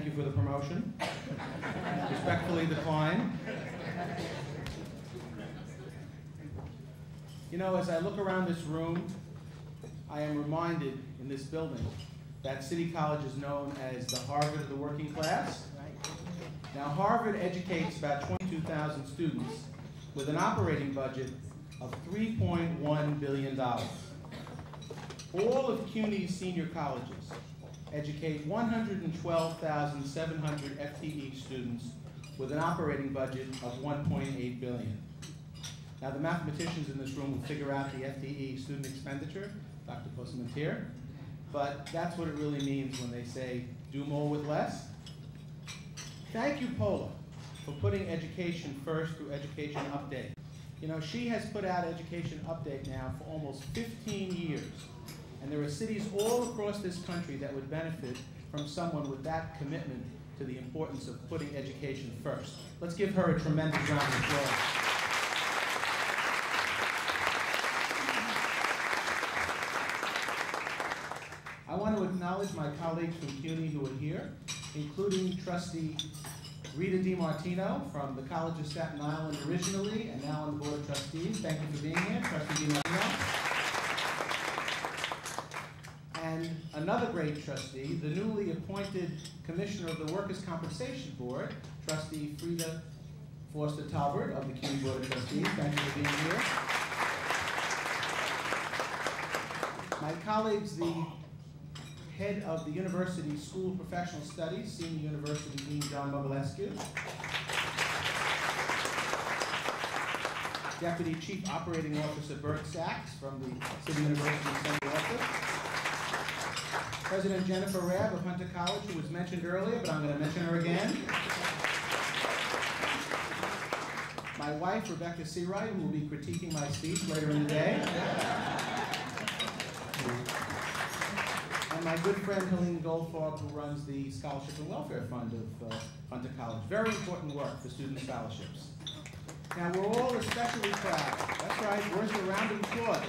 you for the promotion. Respectfully decline. You know, as I look around this room, I am reminded in this building that City College is known as the Harvard of the working class. Now, Harvard educates about 22,000 students with an operating budget of $3.1 billion. All of CUNY's senior colleges educate 112,700 FTE students with an operating budget of $1.8 billion. Now, the mathematicians in this room will figure out the FTE student expenditure, Dr. Possamentier, but that's what it really means when they say, do more with less. Thank you, Paula, for putting education first through Education Update. You know, she has put out Education Update now for almost 15 years, and there are cities all across this country that would benefit from someone with that commitment to the importance of putting education first. Let's give her a tremendous round of applause. I want to acknowledge my colleagues from CUNY who are here, including Trustee Rita DiMartino from the College of Staten Island originally and now on the Board of Trustees. Thank you for being here, Trustee DiMartino. And another great trustee, the newly appointed Commissioner of the Workers' Compensation Board, Trustee Frida Forster-Talbert of the CUNY Board of Trustees. Thank you for being here. My colleagues, the head of the University School of Professional Studies, Senior University Dean John Mobilescu, Deputy Chief Operating Officer Bert Sachs from the City University Central Office, President Jennifer Rabb of Hunter College, who was mentioned earlier, but I'm going to mention her again. My wife, Rebecca Seawright, who will be critiquing my speech later in the day. And my good friend Helene Goldfarb, who runs the Scholarship and Welfare Fund of Hunter College. Very important work for student scholarships. Now, we're all especially proud. That's right, where's the round of applause?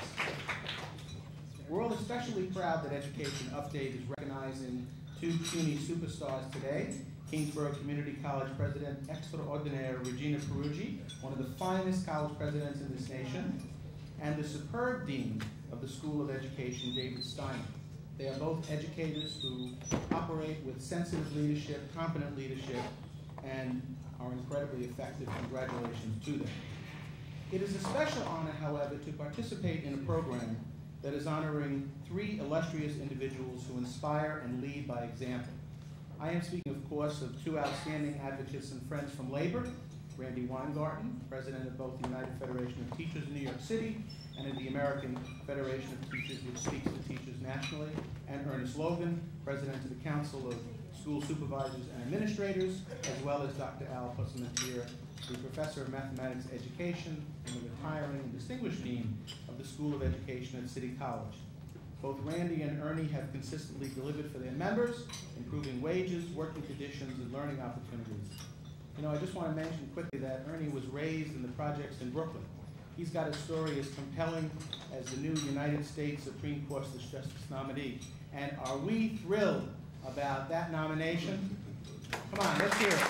We're all especially proud that Education Update is recognizing two CUNY superstars today. Kingsborough Community College President Extraordinaire Regina Peruggi, one of the finest college presidents in this nation, and the superb Dean of the School of Education, David Steiner. They are both educators who operate with sensitive leadership, competent leadership, and are incredibly effective. Congratulations to them. It is a special honor, however, to participate in a program that is honoring three illustrious individuals who inspire and lead by example. I am speaking, of course, of two outstanding advocates and friends from labor, Randy Weingarten, president of both the United Federation of Teachers in New York City and in the American Federation of Teachers, which speaks to teachers nationally, and Ernest Logan, president of the Council of School Supervisors and Administrators, as well as Dr. Al Possamentier, the professor of mathematics education and the retiring and distinguished dean of the School of Education at City College. Both Randy and Ernie have consistently delivered for their members, improving wages, working conditions, and learning opportunities. You know, I just want to mention quickly that Ernie was raised in the projects in Brooklyn. He's got a story as compelling as the new United States Supreme Court Justice nominee. And are we thrilled about that nomination? Come on, let's hear it.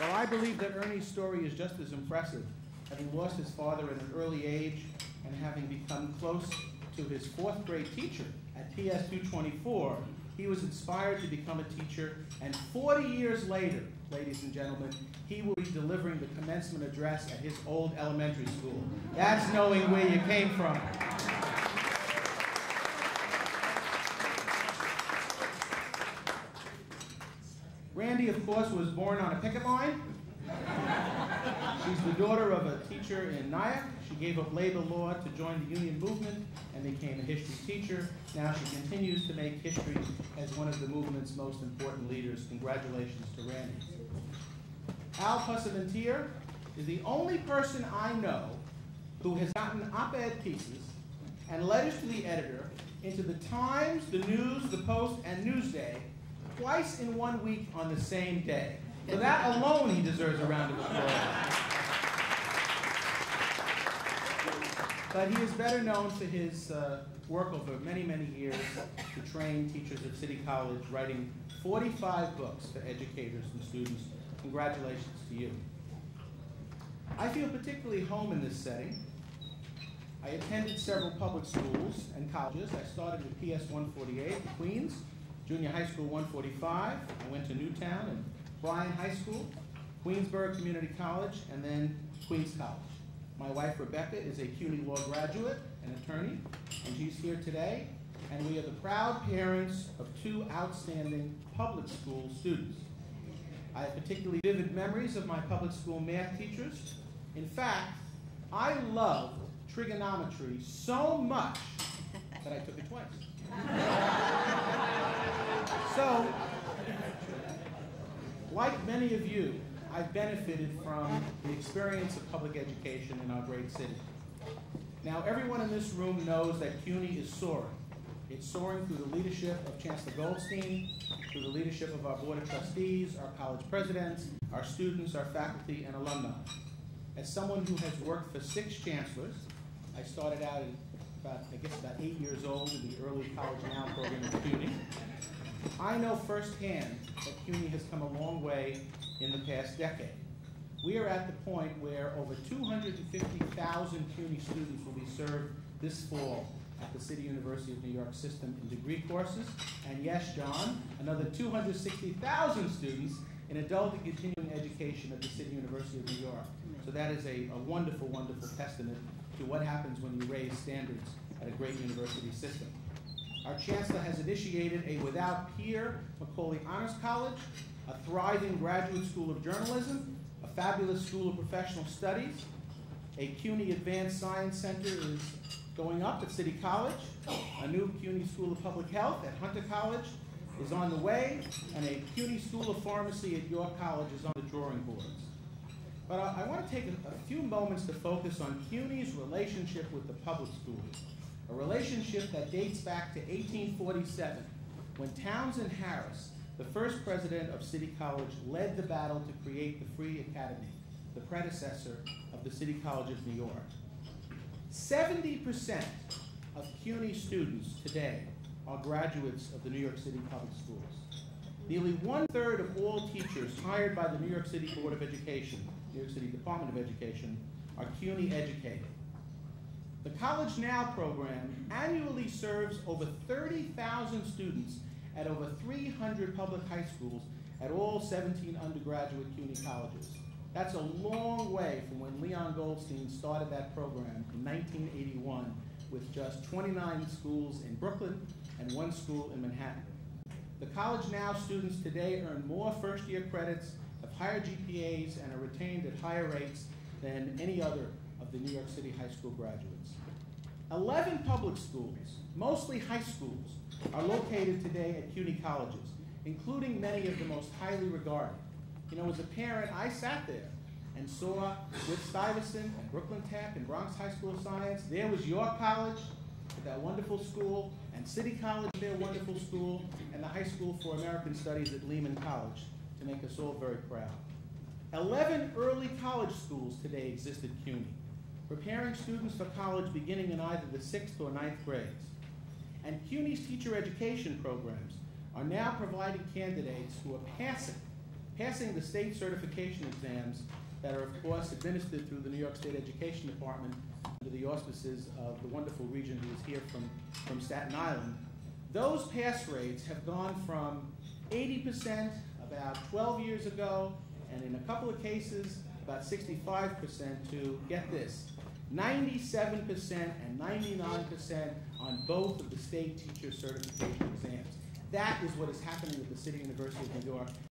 Well, I believe that Ernie's story is just as impressive. Having lost his father at an early age and having become close to his fourth grade teacher at PS 224, he was inspired to become a teacher, and 40 years later, ladies and gentlemen, he will be delivering the commencement address at his old elementary school. That's knowing where you came from. Randy, of course, was born on a picket line. She's the daughter of a teacher in Nyack. She gave up labor law to join the union movement and became a history teacher. Now she continues to make history as one of the movement's most important leaders. Congratulations to Randy. Al Possamentier is the only person I know who has gotten op-ed pieces and letters to the editor into the Times, the News, the Post, and Newsday twice in 1 week on the same day. For that alone, he deserves a round of applause. But he is better known for his work over many, many years to train teachers at City College, writing 45 books for educators and students. Congratulations to you. I feel particularly home in this setting. I attended several public schools and colleges. I started at PS 148 in Queens, Junior High School 145. I went to Newtown and Bryan High School, Queensborough Community College, and then Queens College. My wife, Rebecca, is a CUNY Law graduate and attorney, and she's here today. And we are the proud parents of two outstanding public school students. I have particularly vivid memories of my public school math teachers. In fact, I loved trigonometry so much that I took it twice. So, like many of you, I've benefited from the experience of public education in our great city. Now, everyone in this room knows that CUNY is soaring. It's soaring through the leadership of Chancellor Goldstein, through the leadership of our Board of Trustees, our college presidents, our students, our faculty, and alumni. As someone who has worked for 6 chancellors, I started out at about 8 years old in the early College Now program at CUNY. I know firsthand that CUNY has come a long way in the past decade. We are at the point where over 250,000 CUNY students will be served this fall at the City University of New York system in degree courses. And yes, John, another 260,000 students in adult and continuing education at the City University of New York. So that is a wonderful, wonderful testament to what happens when you raise standards at a great university system. Our Chancellor has initiated a without peer Macaulay Honors College, a thriving graduate school of journalism, a fabulous school of professional studies. A CUNY Advanced Science Center is going up at City College. A new CUNY School of Public Health at Hunter College is on the way, and a CUNY School of Pharmacy at York College is on the drawing boards. But I want to take a few moments to focus on CUNY's relationship with the public schools, a relationship that dates back to 1847, when Townsend Harris, the first president of City College, led the battle to create the Free Academy, the predecessor of the City College of New York. 70% of CUNY students today are graduates of the New York City Public Schools. Nearly 1/3 of all teachers hired by the New York City Board of Education, New York City Department of Education, are CUNY educated. The College Now program annually serves over 30,000 students at over 300 public high schools at all 17 undergraduate CUNY colleges. That's a long way from when Leon Goldstein started that program in 1981 with just 29 schools in Brooklyn and 1 school in Manhattan. The College Now students today earn more first-year credits, have higher GPAs, and are retained at higher rates than any other of the New York City high school graduates. 11 public schools, mostly high schools, are located today at CUNY colleges, including many of the most highly regarded. You know, as a parent, I sat there and saw with Stuyvesant and Brooklyn Tech and Bronx High School of Science, there was York College, that wonderful school, and City College, their wonderful school, and the High School for American Studies at Lehman College, to make us all very proud. 11 early college schools today exist at CUNY, preparing students for college beginning in either the 6th or 9th grades. And CUNY's teacher education programs are now providing candidates who are passing the state certification exams that are, of course, administered through the New York State Education Department under the auspices of the wonderful Regent who is here from Staten Island. Those pass rates have gone from 80% about 12 years ago, and in a couple of cases, about 65% to, get this, 97% and 99% on both of the state teacher certification exams. That is what is happening at the City University of New York.